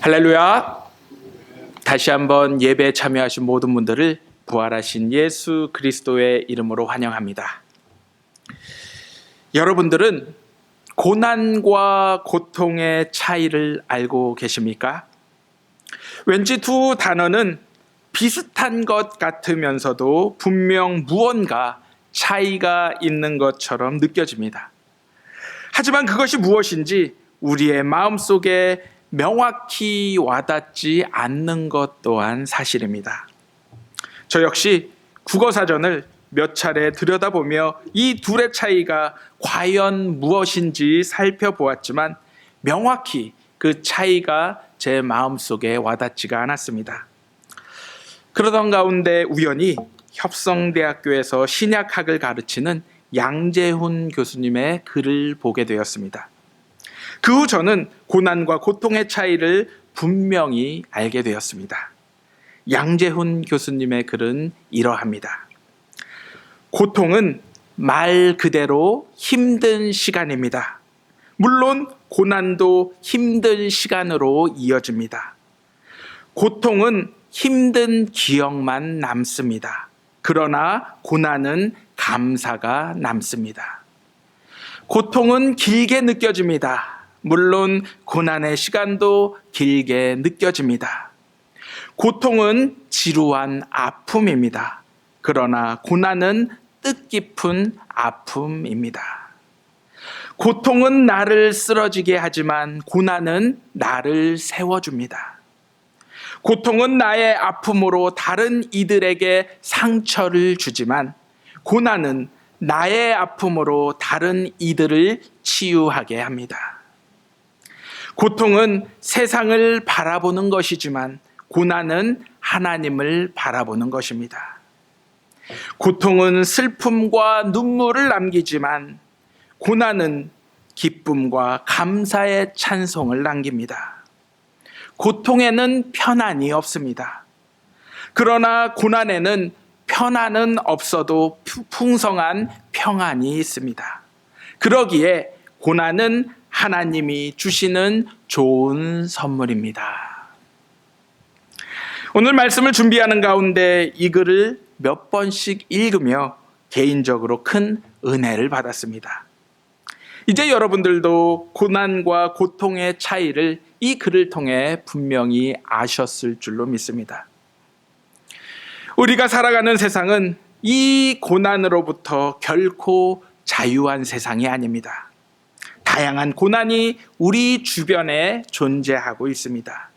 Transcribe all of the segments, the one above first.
할렐루야. 다시 한번 예배에 참여하신 모든 분들을 부활하신 예수 그리스도의 이름으로 환영합니다. 여러분들은 고난과 고통의 차이를 알고 계십니까? 왠지 두 단어는 비슷한 것 같으면서도 분명 무언가 차이가 있는 것처럼 느껴집니다. 하지만 그것이 무엇인지 우리의 마음속에 명확히 와닿지 않는 것 또한 사실입니다. 저 역시 국어사전을 몇 차례 들여다보며 이 둘의 차이가 과연 무엇인지 살펴보았지만 명확히 그 차이가 제 마음속에 와닿지가 않았습니다. 그러던 가운데 우연히 협성대학교에서 신약학을 가르치는 양재훈 교수님의 글을 보게 되었습니다. 그 후 저는 고난과 고통의 차이를 분명히 알게 되었습니다. 양재훈 교수님의 글은 이러합니다. 고통은 말 그대로 힘든 시간입니다. 물론 고난도 힘든 시간으로 이어집니다. 고통은 힘든 기억만 남습니다. 그러나 고난은 감사가 남습니다. 고통은 길게 느껴집니다. 물론 고난의 시간도 길게 느껴집니다. 고통은 지루한 아픔입니다. 그러나 고난은 뜻깊은 아픔입니다. 고통은 나를 쓰러지게 하지만 고난은 나를 세워줍니다. 고통은 나의 아픔으로 다른 이들에게 상처를 주지만 고난은 나의 아픔으로 다른 이들을 치유하게 합니다. 고통은 세상을 바라보는 것이지만 고난은 하나님을 바라보는 것입니다. 고통은 슬픔과 눈물을 남기지만 고난은 기쁨과 감사의 찬송을 남깁니다. 고통에는 편안이 없습니다. 그러나 고난에는 편안은 없어도 풍성한 평안이 있습니다. 그러기에 고난은 하나님이 주시는 좋은 선물입니다. 오늘 말씀을 준비하는 가운데 이 글을 몇 번씩 읽으며 개인적으로 큰 은혜를 받았습니다. 이제 여러분들도 고난과 고통의 차이를 이 글을 통해 분명히 아셨을 줄로 믿습니다. 우리가 살아가는 세상은 이 고난으로부터 결코 자유한 세상이 아닙니다. 다양한 고난이 우리 주변에 존재하고 있습니다.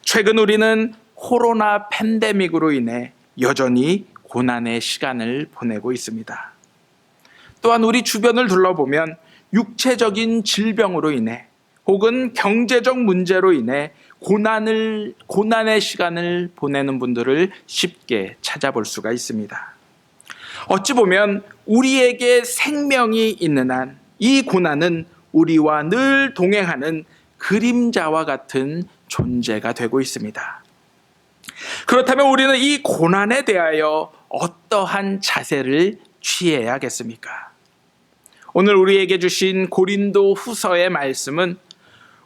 최근 우리는 코로나 팬데믹으로 인해 여전히 고난의 시간을 보내고 있습니다. 또한 우리 주변을 둘러보면 육체적인 질병으로 인해 혹은 경제적 문제로 인해 고난의 시간을 보내는 분들을 쉽게 찾아볼 수가 있습니다. 어찌 보면 우리에게 생명이 있는 한 이 고난은 우리와 늘 동행하는 그림자와 같은 존재가 되고 있습니다. 그렇다면 우리는 이 고난에 대하여 어떠한 자세를 취해야겠습니까? 오늘 우리에게 주신 고린도 후서의 말씀은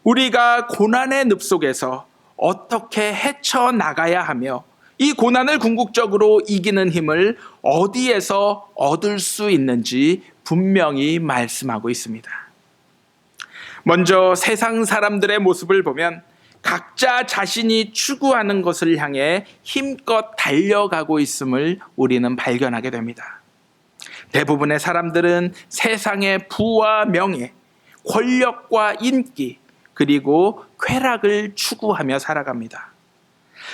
우리가 고난의 늪속에서 어떻게 헤쳐나가야 하며 이 고난을 궁극적으로 이기는 힘을 어디에서 얻을 수 있는지 분명히 말씀하고 있습니다. 먼저 세상 사람들의 모습을 보면 각자 자신이 추구하는 것을 향해 힘껏 달려가고 있음을 우리는 발견하게 됩니다. 대부분의 사람들은 세상의 부와 명예, 권력과 인기, 그리고 쾌락을 추구하며 살아갑니다.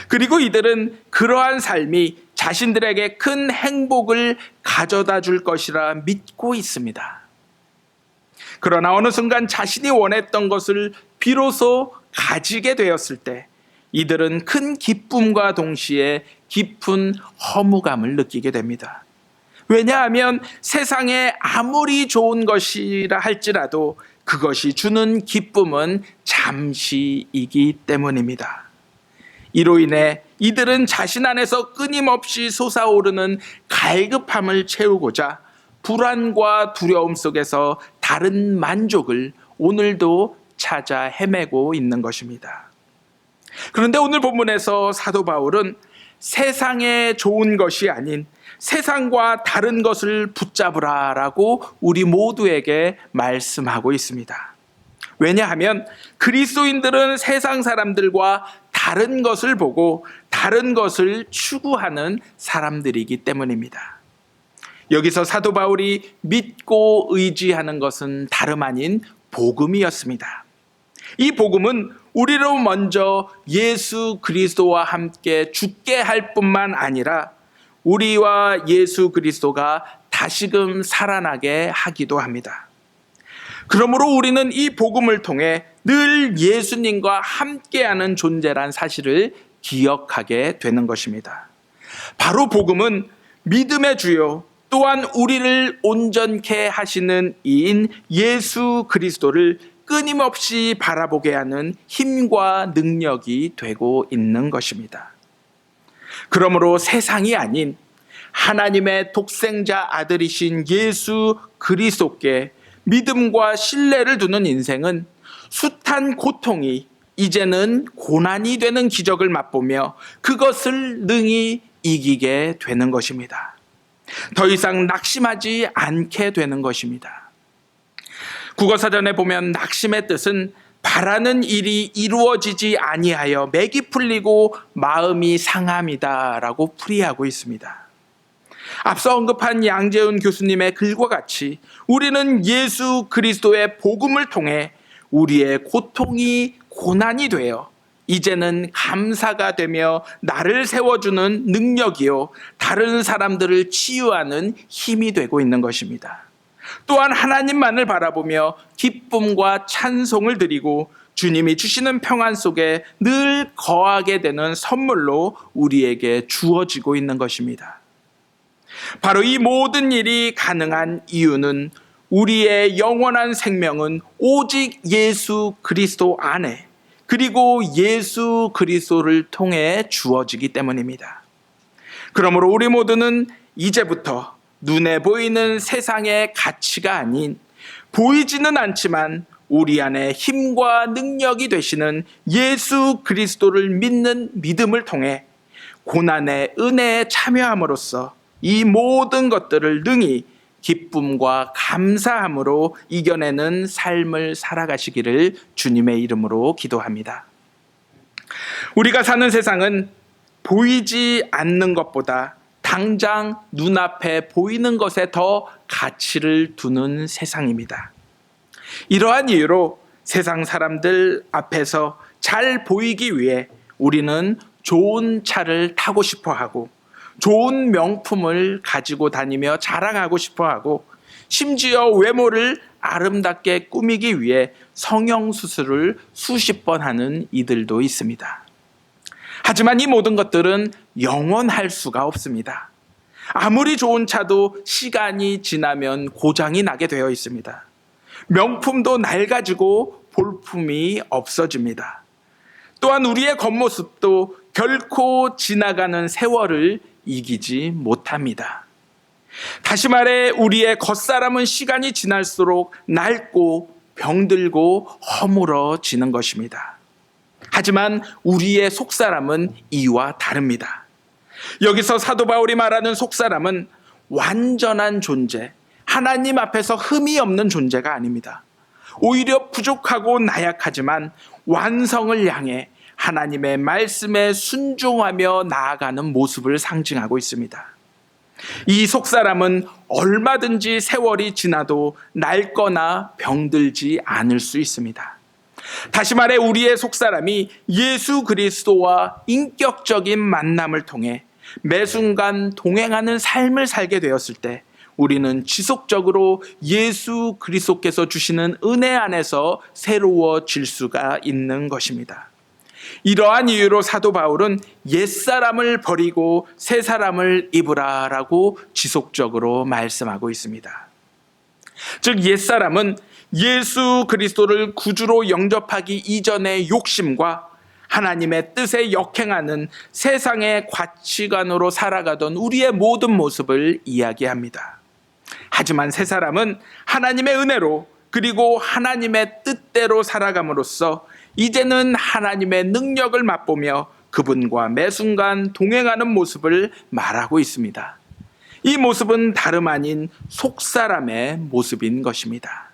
그리고 이들은 그러한 삶이 자신들에게 큰 행복을 가져다 줄 것이라 믿고 있습니다. 그러나 어느 순간 자신이 원했던 것을 비로소 가지게 되었을 때 이들은 큰 기쁨과 동시에 깊은 허무감을 느끼게 됩니다. 왜냐하면 세상에 아무리 좋은 것이라 할지라도 그것이 주는 기쁨은 잠시이기 때문입니다. 이로 인해 이들은 자신 안에서 끊임없이 솟아오르는 갈급함을 채우고자 불안과 두려움 속에서 다른 만족을 오늘도 찾아 헤매고 있는 것입니다. 그런데 오늘 본문에서 사도 바울은 세상에 좋은 것이 아닌 세상과 다른 것을 붙잡으라라고 우리 모두에게 말씀하고 있습니다. 왜냐하면 그리스도인들은 세상 사람들과 다른 것을 보고 다른 것을 추구하는 사람들이기 때문입니다. 여기서 사도 바울이 믿고 의지하는 것은 다름 아닌 복음이었습니다. 이 복음은 우리로 먼저 예수 그리스도와 함께 죽게 할 뿐만 아니라 우리와 예수 그리스도가 다시금 살아나게 하기도 합니다. 그러므로 우리는 이 복음을 통해 늘 예수님과 함께하는 존재란 사실을 기억하게 되는 것입니다. 바로 복음은 믿음의 주요 또한 우리를 온전케 하시는 이인 예수 그리스도를 끊임없이 바라보게 하는 힘과 능력이 되고 있는 것입니다. 그러므로 세상이 아닌 하나님의 독생자 아들이신 예수 그리스도께 믿음과 신뢰를 두는 인생은 숱한 고통이 이제는 고난이 되는 기적을 맛보며 그것을 능히 이기게 되는 것입니다. 더 이상 낙심하지 않게 되는 것입니다. 국어사전에 보면 낙심의 뜻은 바라는 일이 이루어지지 아니하여 맥이 풀리고 마음이 상함이다라고 풀이하고 있습니다. 앞서 언급한 양재훈 교수님의 글과 같이 우리는 예수 그리스도의 복음을 통해 우리의 고통이 고난이 되어 이제는 감사가 되며 나를 세워주는 능력이요 다른 사람들을 치유하는 힘이 되고 있는 것입니다. 또한 하나님만을 바라보며 기쁨과 찬송을 드리고 주님이 주시는 평안 속에 늘 거하게 되는 선물로 우리에게 주어지고 있는 것입니다. 바로 이 모든 일이 가능한 이유는 우리의 영원한 생명은 오직 예수 그리스도 안에 그리고 예수 그리스도를 통해 주어지기 때문입니다. 그러므로 우리 모두는 이제부터 눈에 보이는 세상의 가치가 아닌 보이지는 않지만 우리 안에 힘과 능력이 되시는 예수 그리스도를 믿는 믿음을 통해 고난의 은혜에 참여함으로써 이 모든 것들을 능히 기쁨과 감사함으로 이겨내는 삶을 살아가시기를 주님의 이름으로 기도합니다. 우리가 사는 세상은 보이지 않는 것보다 당장 눈앞에 보이는 것에 더 가치를 두는 세상입니다. 이러한 이유로 세상 사람들 앞에서 잘 보이기 위해 우리는 좋은 차를 타고 싶어 하고 좋은 명품을 가지고 다니며 자랑하고 싶어 하고 심지어 외모를 아름답게 꾸미기 위해 성형수술을 수십 번 하는 이들도 있습니다. 하지만 이 모든 것들은 영원할 수가 없습니다. 아무리 좋은 차도 시간이 지나면 고장이 나게 되어 있습니다. 명품도 낡아지고 볼품이 없어집니다. 또한 우리의 겉모습도 결코 지나가는 세월을 이기지 못합니다. 다시 말해 우리의 겉사람은 시간이 지날수록 낡고 병들고 허물어지는 것입니다. 하지만 우리의 속사람은 이와 다릅니다. 여기서 사도 바울이 말하는 속사람은 완전한 존재, 하나님 앞에서 흠이 없는 존재가 아닙니다. 오히려 부족하고 나약하지만 완성을 향해 하나님의 말씀에 순종하며 나아가는 모습을 상징하고 있습니다. 이 속사람은 얼마든지 세월이 지나도 낡거나 병들지 않을 수 있습니다. 다시 말해 우리의 속사람이 예수 그리스도와 인격적인 만남을 통해 매 순간 동행하는 삶을 살게 되었을 때 우리는 지속적으로 예수 그리스도께서 주시는 은혜 안에서 새로워질 수가 있는 것입니다. 이러한 이유로 사도 바울은 옛사람을 버리고 새사람을 입으라라고 지속적으로 말씀하고 있습니다. 즉 옛사람은 예수 그리스도를 구주로 영접하기 이전의 욕심과 하나님의 뜻에 역행하는 세상의 가치관으로 살아가던 우리의 모든 모습을 이야기합니다. 하지만 새사람은 하나님의 은혜로 그리고 하나님의 뜻대로 살아감으로써 이제는 하나님의 능력을 맛보며 그분과 매 순간 동행하는 모습을 말하고 있습니다. 이 모습은 다름 아닌 속사람의 모습인 것입니다.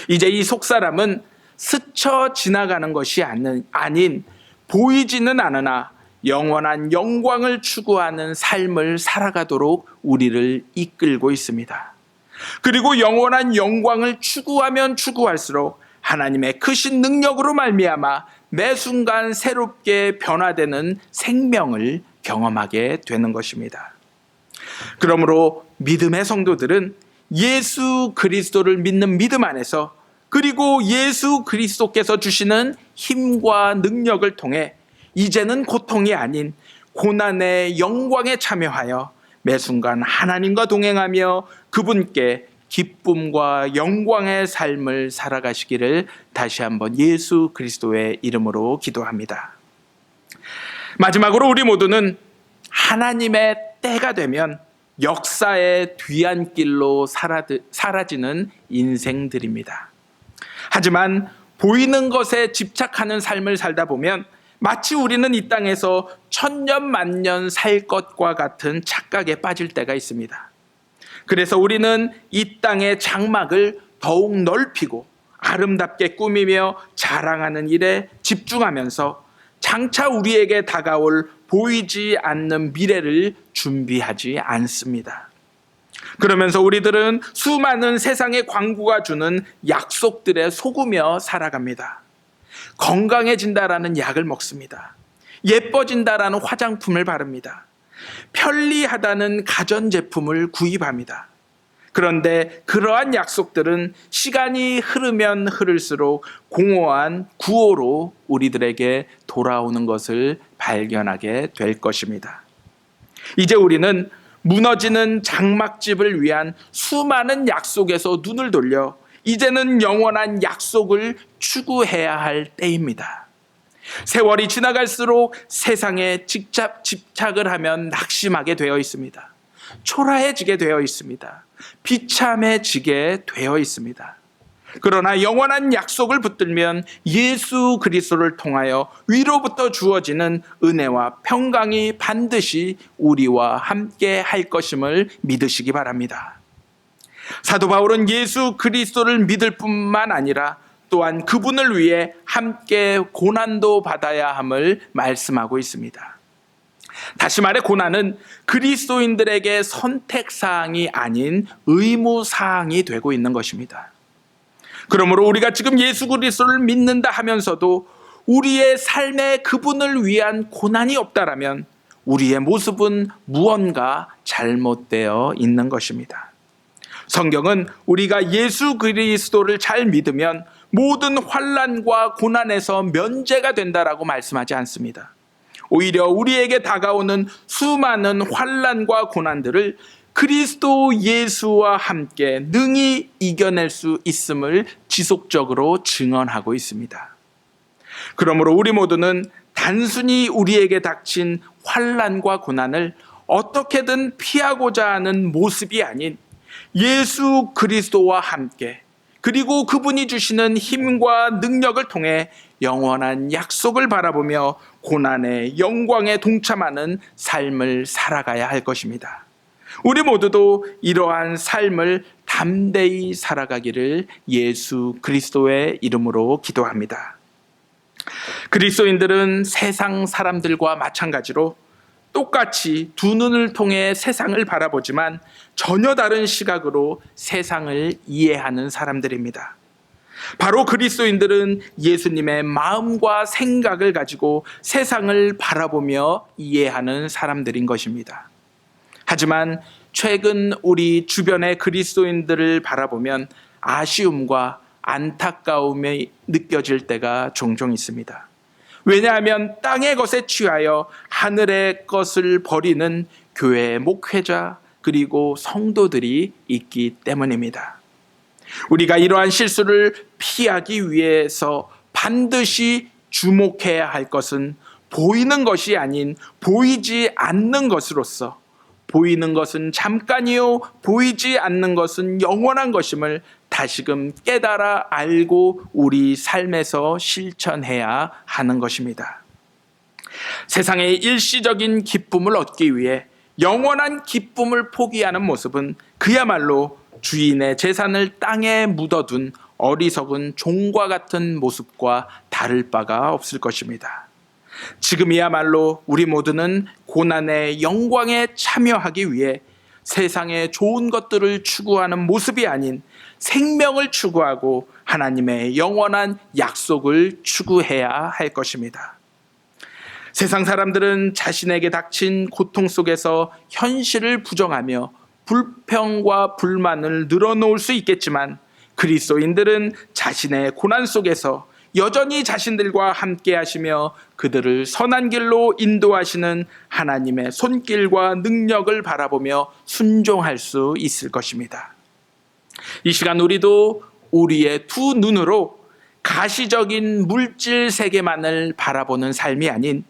이제 이 속사람은 스쳐 지나가는 것이 아닌 보이지는 않으나 영원한 영광을 추구하는 삶을 살아가도록 우리를 이끌고 있습니다. 그리고 영원한 영광을 추구하면 추구할수록 하나님의 크신 능력으로 말미암아 매 순간 새롭게 변화되는 생명을 경험하게 되는 것입니다. 그러므로 믿음의 성도들은 예수 그리스도를 믿는 믿음 안에서 그리고 예수 그리스도께서 주시는 힘과 능력을 통해 이제는 고통이 아닌 고난의 영광에 참여하여 매 순간 하나님과 동행하며 그분께 기쁨과 영광의 삶을 살아가시기를 다시 한번 예수 그리스도의 이름으로 기도합니다. 마지막으로 우리 모두는 하나님의 때가 되면 역사의 뒤안길로 사라지는 인생들입니다. 하지만 보이는 것에 집착하는 삶을 살다 보면 마치 우리는 이 땅에서 천년 만년 살 것과 같은 착각에 빠질 때가 있습니다. 그래서 우리는 이 땅의 장막을 더욱 넓히고 아름답게 꾸미며 자랑하는 일에 집중하면서 장차 우리에게 다가올 보이지 않는 미래를 준비하지 않습니다. 그러면서 우리들은 수많은 세상의 광고가 주는 약속들에 속으며 살아갑니다. 건강해진다라는 약을 먹습니다. 예뻐진다라는 화장품을 바릅니다. 편리하다는 가전제품을 구입합니다. 그런데 그러한 약속들은 시간이 흐르면 흐를수록 공허한 구호로 우리들에게 돌아오는 것을 발견하게 될 것입니다. 이제 우리는 무너지는 장막집을 위한 수많은 약속에서 눈을 돌려 이제는 영원한 약속을 추구해야 할 때입니다. 세월이 지나갈수록 세상에 집착을 하면 낙심하게 되어 있습니다. 초라해지게 되어 있습니다. 비참해지게 되어 있습니다. 그러나 영원한 약속을 붙들면 예수 그리스도를 통하여 위로부터 주어지는 은혜와 평강이 반드시 우리와 함께 할 것임을 믿으시기 바랍니다. 사도 바울은 예수 그리스도를 믿을 뿐만 아니라 또한 그분을 위해 함께 고난도 받아야 함을 말씀하고 있습니다. 다시 말해 고난은 그리스도인들에게 선택사항이 아닌 의무사항이 되고 있는 것입니다. 그러므로 우리가 지금 예수 그리스도를 믿는다 하면서도 우리의 삶에 그분을 위한 고난이 없다라면 우리의 모습은 무언가 잘못되어 있는 것입니다. 성경은 우리가 예수 그리스도를 잘 믿으면 모든 환난과 고난에서 면제가 된다라고 말씀하지 않습니다. 오히려 우리에게 다가오는 수많은 환난과 고난들을 그리스도 예수와 함께 능히 이겨낼 수 있음을 지속적으로 증언하고 있습니다. 그러므로 우리 모두는 단순히 우리에게 닥친 환난과 고난을 어떻게든 피하고자 하는 모습이 아닌 예수 그리스도와 함께 그리고 그분이 주시는 힘과 능력을 통해 영원한 약속을 바라보며 고난의 영광에 동참하는 삶을 살아가야 할 것입니다. 우리 모두도 이러한 삶을 담대히 살아가기를 예수 그리스도의 이름으로 기도합니다. 그리스도인들은 세상 사람들과 마찬가지로 똑같이 두 눈을 통해 세상을 바라보지만 전혀 다른 시각으로 세상을 이해하는 사람들입니다. 바로 그리스도인들은 예수님의 마음과 생각을 가지고 세상을 바라보며 이해하는 사람들인 것입니다. 하지만 최근 우리 주변의 그리스도인들을 바라보면 아쉬움과 안타까움이 느껴질 때가 종종 있습니다. 왜냐하면 땅의 것에 취하여 하늘의 것을 버리는 교회의 목회자 그리고 성도들이 있기 때문입니다. 우리가 이러한 실수를 피하기 위해서 반드시 주목해야 할 것은 보이는 것이 아닌 보이지 않는 것으로서 보이는 것은 잠깐이요 보이지 않는 것은 영원한 것임을 다시금 깨달아 알고 우리 삶에서 실천해야 하는 것입니다. 세상의 일시적인 기쁨을 얻기 위해 영원한 기쁨을 포기하는 모습은 그야말로 주인의 재산을 땅에 묻어둔 어리석은 종과 같은 모습과 다를 바가 없을 것입니다. 지금이야말로 우리 모두는 고난의 영광에 참여하기 위해 세상의 좋은 것들을 추구하는 모습이 아닌 생명을 추구하고 하나님의 영원한 약속을 추구해야 할 것입니다. 세상 사람들은 자신에게 닥친 고통 속에서 현실을 부정하며 불평과 불만을 늘어놓을 수 있겠지만 그리스도인들은 자신의 고난 속에서 여전히 자신들과 함께 하시며 그들을 선한 길로 인도하시는 하나님의 손길과 능력을 바라보며 순종할 수 있을 것입니다. 이 시간 우리도 우리의 두 눈으로 가시적인 물질 세계만을 바라보는 삶이 아닌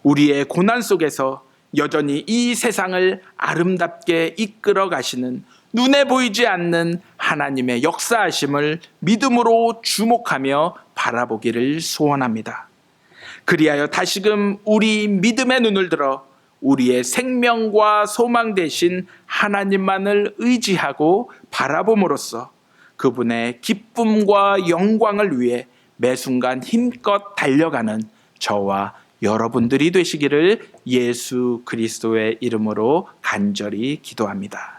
우리의 고난 속에서 여전히 이 세상을 아름답게 이끌어 가시는 눈에 보이지 않는 하나님의 역사하심을 믿음으로 주목하며 바라보기를 소원합니다. 그리하여 다시금 우리 믿음의 눈을 들어 우리의 생명과 소망 되신 하나님만을 의지하고 바라봄으로써 그분의 기쁨과 영광을 위해 매 순간 힘껏 달려가는 저와 여러분들이 되시기를 예수 그리스도의 이름으로 간절히 기도합니다.